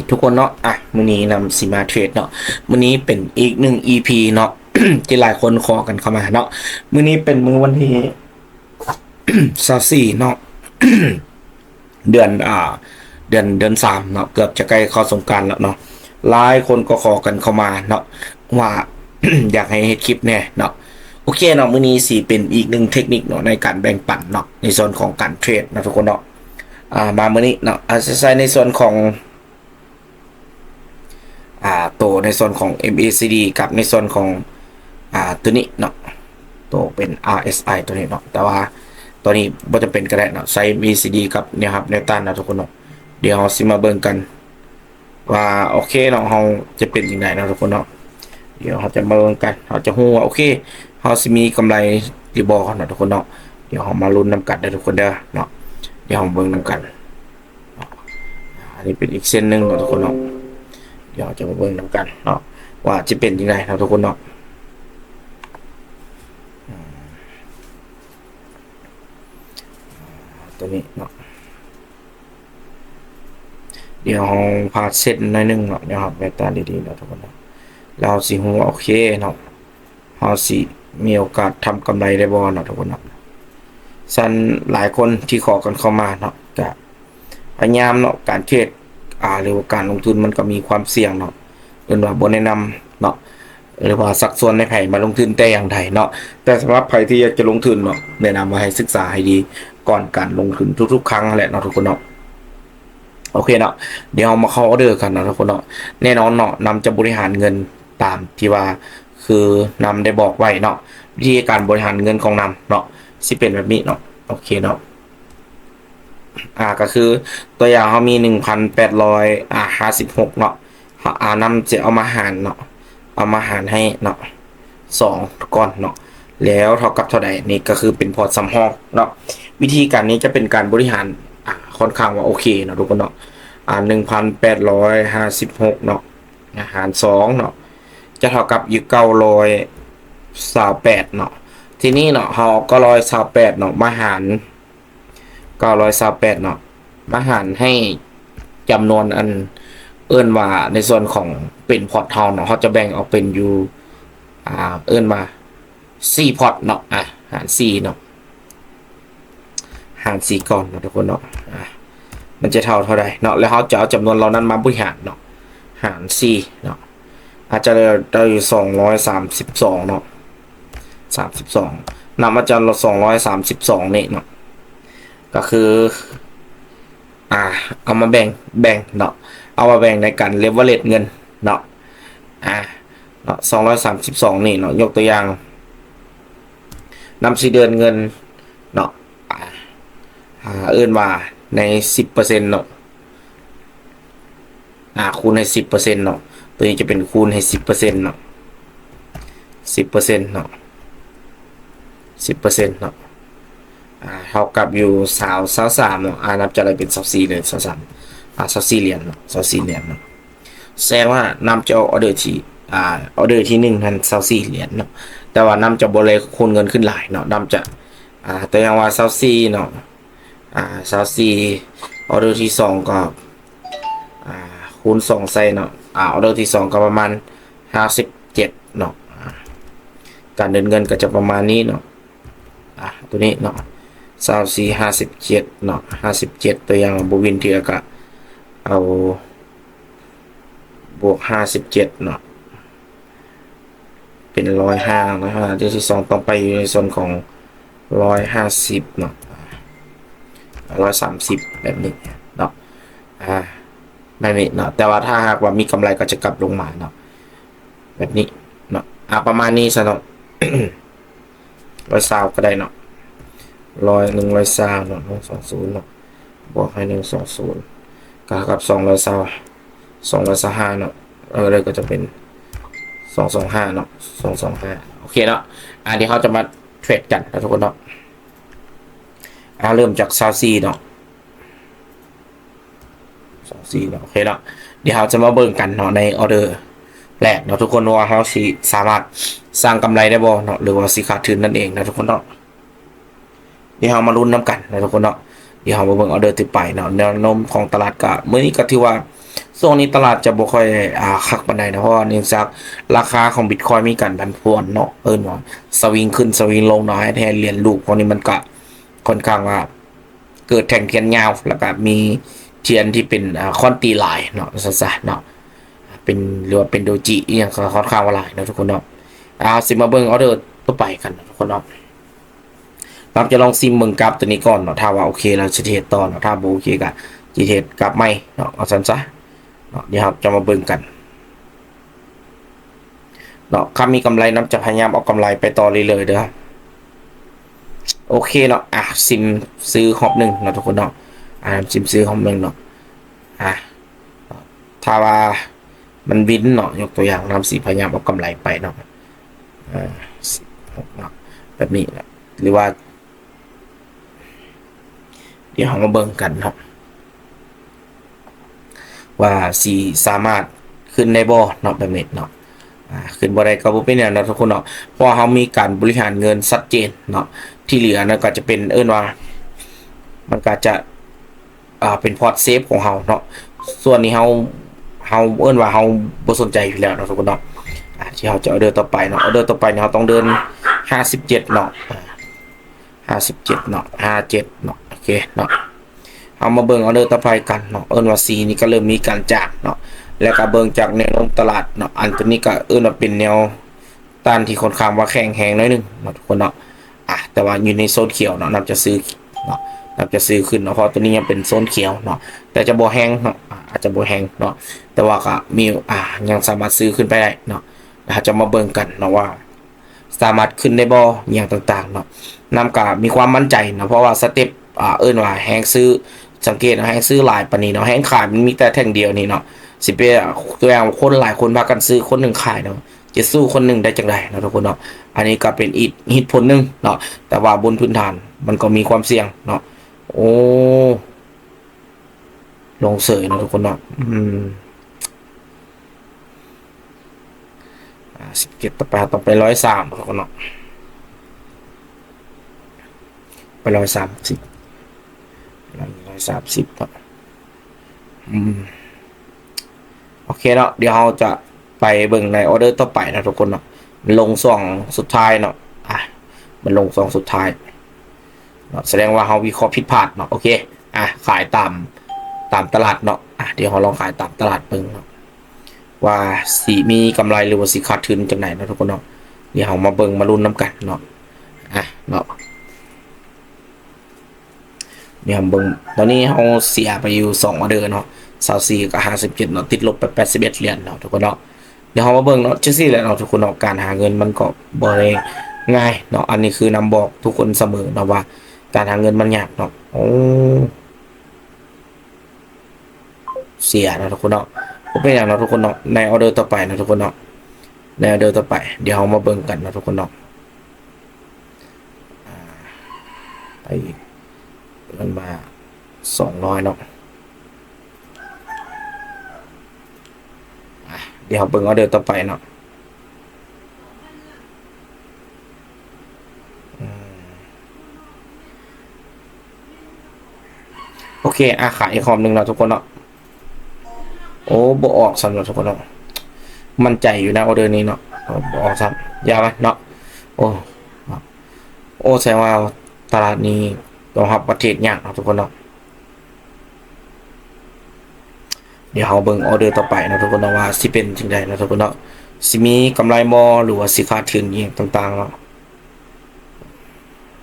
ทุกคนเนาะมื้อนี้นำสิมาเทรดเนาะมื้อนี้เป็นอีกหนึ่ง EP เนาะ ที่หลายคนขอกันเข้ามาเนาะมื้อนี้เป็นมื้อวันที่24เนาะ เดือนเดือน3เนาะเกือบจะใกล้เข้าสงกรานต์แล้วเนาะหลายคนก็ขอกันเข้ามาเนาะว่า อยากให้เฮ็ดคลิปแน่เนาะโอเคเนาะมื้อนี้สิเป็นอีกหนึ่งเทคนิคเนาะในการแบ่งปันเนาะในส่วนของการเทรดนะทุกคนเนาะมามื้อนี้เนาะจะใช้ในส่วนของตัวในส่วนของ MACD กับในส่วนของตัวนี้เนาะตัวเป็น RSI ตัวนี้เนาะแต่ว่าตัวนี้บ่จำเป็นก็ได้เนาะใช้ MACD กับเนี่ยครับแนวต้านนะทุกคนเนาะเดี๋ยวเราสิมาเบิ่งกันว่าโอเคเนาะเราจะเป็นยังไงนะทุกคนเนาะเดี๋ยวเราจะมาเบิ่งกันเราจะฮู้ว่าโอเคเราสิมีกำไรหรือบ่เนาะทุกคนเนาะเดี๋ยวเรามาลุ้นนำกันเด้อทุกคนเด้อเนาะเดี๋ยวเราเบิ่งนำกันอันนี้เป็นอีกเส้นหนึ่งเนาะทุกคนเนาะเดี๋ยวจะมาเบิ่งนำกันเนาะว่าจะเป็นยังไงนะทุกคนเนาะตัวนี้เนาะเดี๋ยวเราพาเส้นหน่อยนึงเนาะนะครับแม่ตาดีๆเนาะทุกคนเนาะเราสิฮู้ว่าโอเคเนาะเราสิมีโอกาสทำกำไรได้บ่เนาะทุกคนเนาะซันหลายคนที่ขอกันเข้ามาเนาะก็พยายามเนาะการเทรดหรือว่าการลงทุนมันก็มีความเสี่ยงเนาะเอิ้นว่าบ่แนะนำเนาะหรือว่าสักส่วนในไผมาลงทุนแต่อย่างใดเนาะแต่สำหรับไผที่อยากจะลงทุนเนาะแนะนำว่าให้ศึกษาให้ดีก่อนการลงทุนทุกๆครั้งแหละเนาะทุกคนเนาะโอเคเนาะเดี๋ยวเรามาเข้าออเดอร์กันนะทุกคนเนาะแน่นอนเนาะนำจะบริหารเงินตามที่ว่าคือนำได้บอกไว้เนาะวิธีการบริหารเงินของนำเนาะสิเป็นแบบนี้เนาะโอเคเนาะก็คือตัวอย่างเขามี1,856เนาะนำจะเอามาหารเนาะเอามาหารให้เนาะ2ก่อนเนาะแล้วเท่ากับเท่าใดนี่ก็คือเป็นพอร์ตสำรองเนาะวิธีการนี้จะเป็นการบริหารค่อนข้างว่าโอเคเนาะทุกคนเนาะ1,856เนาะหาร2เนาะจะเท่ากับอยู่928เนาะทีนี้เนาะเราก็928เนาะมาหาร928เนาะมาหารให้จำนวนอันเอิ้นว่าในส่วนของเป็นพอร์ตเฮาเนาะเขาจะแบ่งออกเป็นอยู่เอิ้นว่า4พอร์ตเนาะหาร4เนาะหาร4ก่อนเนาะทุกคนเนาะมันจะเท่าใดเนาะแล้วเขาจะเอาจำนวนเรานั้นมาบริหารเนาะหาร4เนาะอาจจะได้อยู่232เนาะ32นำมาจาก232นี่เนาะก็คือเอามาแบ่งเนาะเอามาแบ่งในการเลเวอเรจเงินเนาะเนาะ232นี่เนาะยกตัวอย่างนำสิเดือนเงินเนาะเอิ้นว่าใน 10% เนาะคูณให้ 10% เนาะตัวนี้จะเป็นคูณให้ 10% เนาะ 10% เนาะ 10% เนาะเท่ากับอยู่23เนาะนับจากอะไรเป็น24เลย2324เหรียญเนาะ24เหรียญเนาะแสดงว่านำจะออเดอร์ที่ออเดอร์ที่1นั้น24เหรียญเนาะแต่ว่านำจะบ่เลยคูณเงินขึ้นหลายเนาะนำจะตัวอย่างว่า24เนาะ24ออเดอร์ที่2ก็คูณ2ใส่เนาะออเดอร์ที่2ก็ประมาณ57เนาะการเดินเงินก็จะประมาณนี้เนาะตัวนี้เนาะ57เนาะ57ตัวอย่างบวินเทียก็เอาบวก57เนาะเป็น105นะฮะที่2ต้องไปอยู่ในส่วนของ150เนาะ130แบบนี้เนาะแบบนี้เนาะแต่ว่าถ้าหากว่ามีกำไรก็จะกลับลงมาเนาะแบบนี้เนาะประมาณนี้ซะเนาะ 120ก็ได้เนาะ120เนาะ120เนาะบวกให้120ก็เท่ากับ225เนาะเลยก็จะเป็น225เนาะ225โอเคเนาะเดี๋ยวเขาจะมาเทรดกันนะทุกคนเนาะเริ่มจาก24เนาะ24เนาะโอเคเนาะเดี๋ยวเราจะมาเบิ่งกันเนาะในออเดอร์แรกเนาะทุกคนว่าเขาสิสามารถสร้างกำไรได้บ่เนาะหรือว่าสิขาดทุนนั่นเองนะทุกคนเนาะเดี๋ยวเรามาลุ้นน้ำกันนะทุกคนเนาะเดี๋ยวเรามาเบิ่งออเดอร์ที่ไปเนาะแนวโน้มของตลาดก็มื้อนี้ก็ถือว่า ช่วงนี้ตลาดจะบ่ค่อยคักปานใดนะเพราะว่าเนื่องจากราคาของบิตคอยน์มีการผันผวนเนาะว่าสวิงขึ้นสวิงลงเนาะให้แทนเหรียญลูกพวกนี้มันก็ค่อนข้างว่าเกิดแท่งเทียนยาวแล้วก็มีเทียนที่เป็นค่อนตีหลายเนาะซะเนาะเป็นหรือว่าเป็นโดจิอหยังก็ค่อนข้างว่าหลายเนาะทุกคนเนาะสิมาเบิ่งออเดอร์ต่อไปกันนะทุกคนเนาะเราจะลองซิมเบิ่งกราฟตัวนี้ก่อนเนาะถ้าว่าโอเคเราจะเทรดต่อเนาะถ้าบ่โอเคก็สิเทรดกลับใหม่เนาะเอาซั่นซะเนาะเดี๋ยวครับจะมาเบิ่งกันเนาะถ้ามีกำไรน้ำจะพยายามเอากำไรไปต่อเรื่อยๆเด้อโอเคเนาะซิมซื้อฮอบหนึ่งเนาะทุกคนเนาะซิมซื้อฮอบหนึ่งเนาะอ่ะถ้าว่ามันวินเนาะยกตัวอย่างนำสีพยายามเอากำไรไปเนาะเนาะแบบนี้นะหรือว่าเดี๋ยวเรามาเบิ่งกันเนาะว่าสีสามารถขึ้นได้บ่เนาะแบบนี้เนาะขึ้นบ่ได้ก็บ่เป็นหยังเนาะทุกคนเนาะเพราะเฮามีการบริหารเงินชัดเจนเนาะที่เหลือนะก็จะเป็นว่ามันก็จะเป็นพอร์ตเซฟของเฮาเนาะส่วนนี้เฮาว่าเฮาบ่สนใจอยู่แล้วเนาะทุกคนเนาะที่เฮาจะออเดอร์ต่อไปเนาะออเดอร์ต่อไปเฮาต้องเดิน57เนาะ57เนาะ57เนาะโอเคเนาะเอามาเบิ่งออเดอร์ต่อไปกันเนาะว่าสีนี้ก็เริ่มมีการจากเนาะแล้วก็เบิ่งจากแนวโน้มตลาดเนาะอันตัวนี้ก็ว่าเป็นแนวต้านที่ค่อนข้างว่าแข็งแรงหน่อยนึงเนาะทุกคนเนาะแต่ว่าอยู่ในโซนเขียวเนาะนับจะซื้อเนาะนับจะซื้อขึ้นเนาะเพราะตัวนี้ยังเป็นโซนเขียวเนาะแต่จะบ่แห้งเนาะอาจจะบ่แห้งเนาะแต่ว่าก็มียังสามารถซื้อขึ้นไปได้เนาะจะมาเบิ่งกันเนาะว่าสามารถขึ้นได้บ่อย่างต่างๆเนาะนำกะมีความมั่นใจเนาะเพราะว่าสเต็ปว่าแห้งซื้อสังเกตแห้งซื้อหลายปานนี้เนาะแห้งขายมันมีแต่แท่งเดียวนี่เนาะสิเป็นตัวอย่างคนหลายคนพากันซื้อคนหนึ่งขายเนาะจะสู้คนหนึ่งได้จังไดเนาะทุกคนเนาะอันนี้ก็เป็นอีกเหตุผลหนึ่งเนาะแต่ว่าบนพื้นฐานมันก็มีความเสี่ยงเนาะโอ้ลงเสยเนาะทุกคนเนาะ17ต่อไปต้องไป103ทุกคนเนาะไป130เนาะโอเคเนาะเดี๋ยวเราจะไปเบิ่งในออเดอร์ต่อไปนะทุกคนเนาะมันลงซองสุดท้ายเนาะมันลงซองสุดท้ายเนาะแสดงว่าเราวิเคราะห์ผิดพลาดเนาะโอเคขายตามตลาดเนาะเดี๋ยวเราลองขายตามตลาดเบิ่งเนาะว่าสีมีกำไรหรือว่าสีขาดทุนจังไหนนะทุกคนเนาะเดี๋ยวเรามาเบิ่งมาลุ้นน้ำกันเนาะเนาะเดี๋ยวเบิ่งตอนนี้เราเสียไปอยู่2ออเดอร์เนาะ24กับ57เนาะติดลบไป81เหรียญเนาะทุกคนเนาะเดี๋ยวเรามาเบิ่งเนาะจังซี่แหละเนาะทุกคนเนาะการหาเงินมันก็บ่ได้ง่ายเนาะอันนี้คือนำบอกทุกคนเสมอเนาะว่าการหาเงินมันยากเนาะเสียนะทุกคนเนาะเป็นอย่างเนาะทุกคนเนาะในออเดอร์ต่อไปนะทุกคนเนาะในออเดอร์ต่อไปเดี๋ยวเรามาเบิ่งกันนะทุกคนเนาะไปมันมา200เนาะเดี๋ยวเบิ่งออเดอร์ต่อไปเนาะโอเคขายอีกคอมหนึ่งเนาะทุกคนเนาะโอ้บ่ออกสำหรับทุกคนเนาะมั่นใจอยู่นะออเดอร์นี้เนาะบ่ออกซ้ำยาวไหมเนาะโอ้แสดงว่าตลาดนี้ต้องรับประเทศยากเนาะทุกคนเนาะเดี๋ยวเราเบิ่งออเดอร์ต่อไปนะทุกคนเนาะว่าสิเป็นจังได๋นะทุกคนเนาะสิมีกำไรบ่หรือว่าสิขาดทุนอีหยังต่างๆเนาะ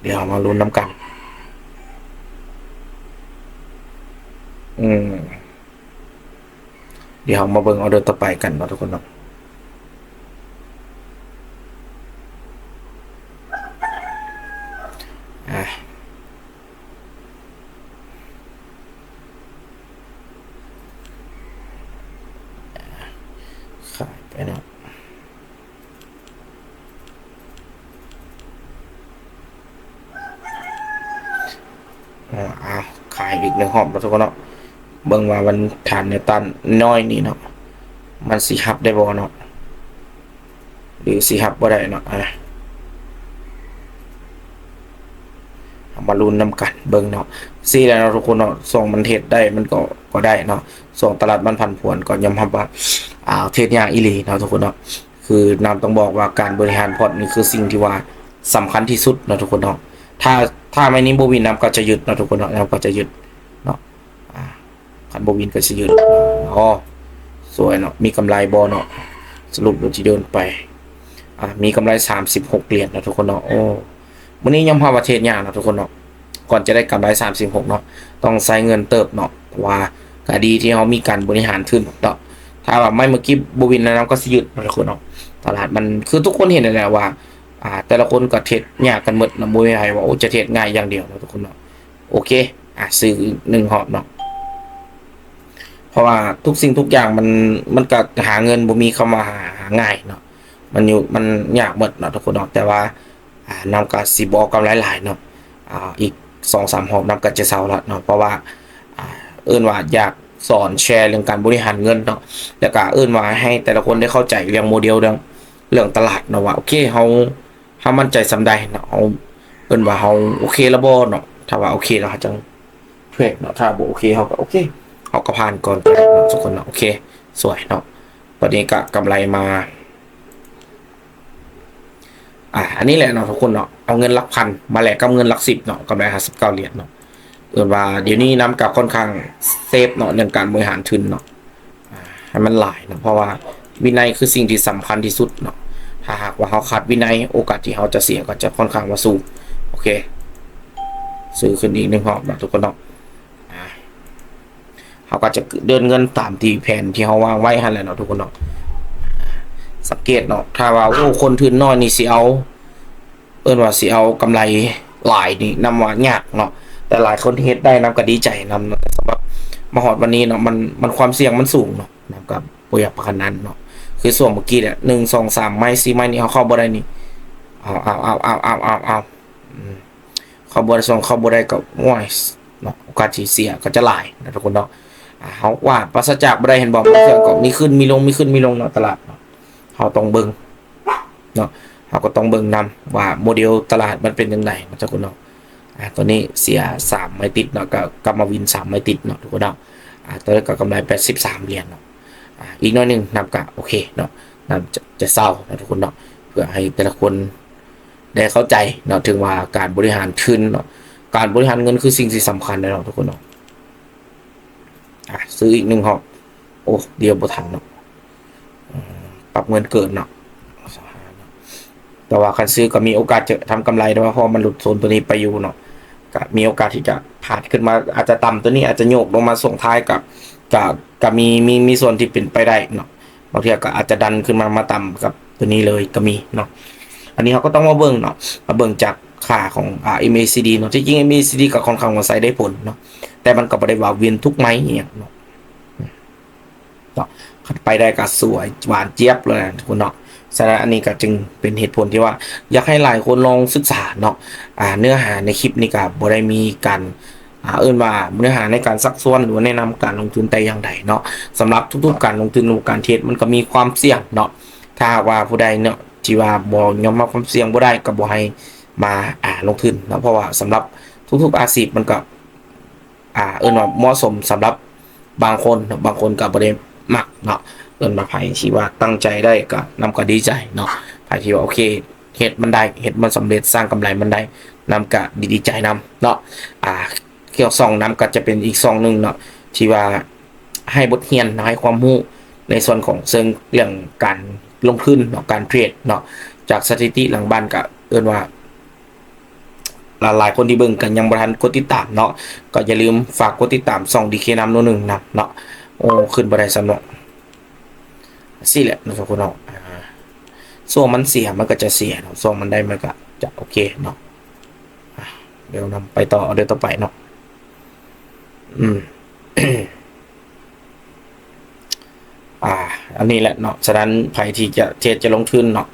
เดี๋ยวมาลุ้นน้ำกันเดี๋ยวมาเบิ่งออเดอร์ต่อไปกันเนาะทุกคนเนาะขายไปเนาะขายอีก1รอบแล้วทุกคนเนาะเบิ่งว่ามันฐานในตันน้อยนี่เนาะมันสิฮับได้บ่เนาะหรือสิฮับบ่ได้เนาะมาลุ้นนำกันเบิ่งเนาะซี่แล้วเนาะทุกคนเนาะส่งมันเทศได้มันก็ ก็ได้เนาะส่วนตลาดมันผันผวนก็ยอมรับว่าเทรดยากอีหลีเนาะทุกคนเนาะคือนำต้องบอกว่าการบริหารพอร์ตนี่คือสิ่งที่ว่าสำคัญที่สุดเนาะทุกคนเนาะถ้าไม่นี้โบวินนำก็จะยึดเนาะทุกคนเนาะนำก็จะยึดเนาะคันโบวินก็จะยึดอ๋อสวยเนาะมีกำไรบอเนาะสรุปเราจะเดินไปมีกำไร36เหรียญนะทุกคนเนาะโอ้วันนี้ยอมรับว่าเทรดยากเนาะทุกคนเนาะก่อนจะได้กำไร36เนาะต้องใช้เงินเติบเนาะว่าก็ดีที่เขามีการบริหารขึ้นเนาะถ้าว่าไม่เมื่อกี้บวินแล้วก็สิยึดนะทุกคนเนาะตลาดมันคือทุกคนเห็นแล้วว่าแต่ละคนก็เทรดยากกันหมดนะบ่มีใครว่าโอ้จะเทรดง่ายอย่างเดียวนะทุกคนเนาะโอเคซื้อ1หอบเนาะเพราะว่าทุกสิ่งทุกอย่างมันก็หาเงินบ่มีเข้ามาหาง่ายเนาะมันยากหมดเนาะทุกคนเนาะแต่ว่านำก็สิบ่กำไรหลายเนาะอีก 2-3 หอบนำก็จะเซาละเนาะเพราะว่าว่าอยากสอนแชร์เรื่องการบริหารเงินเนาะแล้วก็ว่าให้แต่ละคนได้เข้าใจเรื่องโมเดลเรื่องตลาดเนาะว่าโอเคเฮามั่นใจสำใดเนาะเฮาว่าเฮาโอเคแล้วบ่เนาะถ้าว่าโอเคแล้วจังเทรดเนาะถ้าบ่โอเคเฮาก็โอเคเฮาก็ผ่านก่อนไปเนาะทุกคนเนาะโอเคสวยเนาะตอนนี้ก็กำไรมาอันนี้แหละเนาะทุกคนเนาะเอาเงินหลักพันมาแลกกับเงินหลัก10เนาะกำไร59เหรียญเนาะว่าเดี๋ยวนี้นำกับค่อนข้างเซฟเนาะเรื่องการบริหารทุนเนาะให้มันหลายเนาะเพราะว่าวินัยคือสิ่งที่สำคัญที่สุดเนาะถ้าหากว่าเขาขาดวินัยโอกาสที่เขาจะเสียก็จะค่อนข้างว่าสูงโอเคซื้อขึ้นอีก1หอบเนาะทุกคนเนาะเขาก็จะเดินเงินตามที่แผนที่เขาวางไว้ให้แล้วเนาะทุกคนเนาะสังเกตเนาะถ้าว่าโอ้คนทุนน้อยนี่สิเอาว่าสิเอากำไรหลายนี่นำว่ายากเนาะแต่หลายคนที่เฮ็ดได้นำก็ดีใจนำแต่สำหรับมาฮอดวันนี้เนาะมันความเสี่ยงมันสูงเนาะนำกับบ่อยากประกันนั้นเนาะคือส่วนเมื่อกี้เนี่ย1 2 3ไม้4ไม้นี่เขาเข้าบ่ได้นี่เอาเขาบ่ได้ส่งเข้าบ่ได้ก็ง่อยเนาะโอกาสที่เสียก็จะหลายนะทุกคนเนาะเฮาว่าปราศจากบ่ได้เห็นบ่มันก็มีขึ้นมีลงมีขึ้นมีลงเนาะตลาดเนาะเฮาต้องเบิ่งเนาะเฮาก็ต้องเบิ่งนำว่าโมเดลตลาดมันเป็นจังไดนะทุกคนเนาะตัวนี้เสีย3ไม้ติดเนาะก็กลับมาวิน3ไม้ติดเนาะทุกคนเนาะตัวนี้ก็กำไร83เหรียญเนาะอีกน้อยนึงนำก็โอเคเนาะนำจะเศร้านะทุกคนเนาะเพื่อให้แต่ละคนได้เข้าใจเนาะถึงว่าการบริหารทุนเนาะการบริหารเงินคือสิ่งที่สำคัญนะเนาะทุกคนเนาะซื้ออีก1หอบโอ้เดียวบ่ทันเนาะปรับเงินเกินเนาะแต่ว่าคันซื้อก็มีโอกาสจะทำกำไรด้วยเพราะมันหลุดโซนตัวนี้ไปอยู่เนาะก็มีโอกาสที่จะผ่านขึ้นมาอาจจะต่ำตัวนี้อาจจะโยกลงมาส่งท้ายกับมีส่วนที่เป็นไปได้เนาะบางทีก็อาจจะดันขึ้นมาต่ำกับตัวนี้เลยก็มีเนาะอันนี้เขาก็ต้องมาเบิ่งเนาะมาเบิ่งจากค่าของMACD เนาะที่จริง MACD ก็ค่อนข้างว่าใช้ได้ผลเนาะแต่มันก็บ่ได้ว่าเวียนทุกไม้เนี่ยเนาะขัดไปได้ก็สวยหวานเจี๊ยบเลยทุกคนเนาะฉะนั้นอันนี้ก็จึงเป็นเหตุผลที่ว่าอยากให้หลายคนลองศึกษาเนาะเนื้อหาในคลิปนี้ก็บ่ได้มีการว่าเนื้อหาในการซักซ้อนหรือแนะนำการลงทุนแต่อย่างใดเนาะสำหรับทุกๆการลงทุนหรือการเทรดมันก็มีความเสี่ยงเนาะถ้าว่าผู้ใดเนาะที่ว่าบ่ยอมรับความเสี่ยงบ่ได้ก็บ่ให้มาลงทุนเนาะเพราะว่าสำหรับทุกๆอาชีพมันก็ว่าเหมาะสมสำหรับบางคนก็บ่ได้มักเนาะมาไผที่ว่าตั้งใจได้ก็นำก็ดีใจเนาะไผที่ว่าโอเคเฮ็ดมันได้เฮ็ดมันสำเร็จสร้างกำไรมันได้นำก็ดีใจนำเนาะเกี่ยวซองนำก็จะเป็นอีกซองนึงเนาะที่ว่าให้บทเรียนให้ความรู้ในส่วนของเชิงเรื่องการลงทุนเนาะการเทรดเนาะจากสถิติหลังบ้านก็ว่าหลายคนที่เบิ่งกันยังบ่ทันกดติดตามเนาะก็อย่าลืมฝากกดติดตามช่อง DK นำโน1นำเนาะโอ้ขึ้นบ่ได้สำเนาะสิแหละนะทุกคนเนาะส่วนมันเสียมันก็จะเสียเนาะส่วนมันได้มันก็จะโอเคเนาะเดี๋ยวนำไปต่อเดี๋ยวต่อไปเนาะอันนี้แหละเนาะฉะนั้นใครที่จะเทรดจะลงทุนเนาะ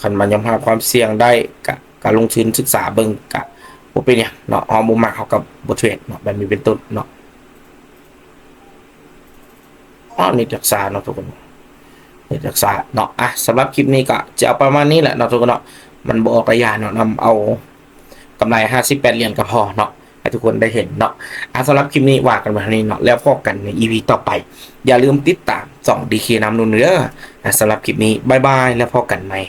คันมันยอมรับความเสี่ยงได้กับการลงทุนศึกษาเบิ่งกับบ่เป็นหยังเนาะเอาบ่มักเฮากับบ่เทรดเนาะแบบนี้เป็นต้นเนาะนี่ศึกษาเนาะทุกคนนี่ศึกษาเนาะสำหรับคลิปนี้ก็จะเอาประมาณนี้แหละเนาะทุกคนเนาะมันบ่ออกระยะเนาะนำเอากำไร58เหรียญก็พอเนาะ ให้ทุกคนได้เห็นเนาะสำหรับคลิปนี้ว่ากันมาเท่านี้เนาะแล้วพบกันใน EP ต่อไปอย่าลืมติดตาม2 DK นำนูนเด้อสำหรับคลิปนี้บ๊ายบายแล้วพบกันใหม่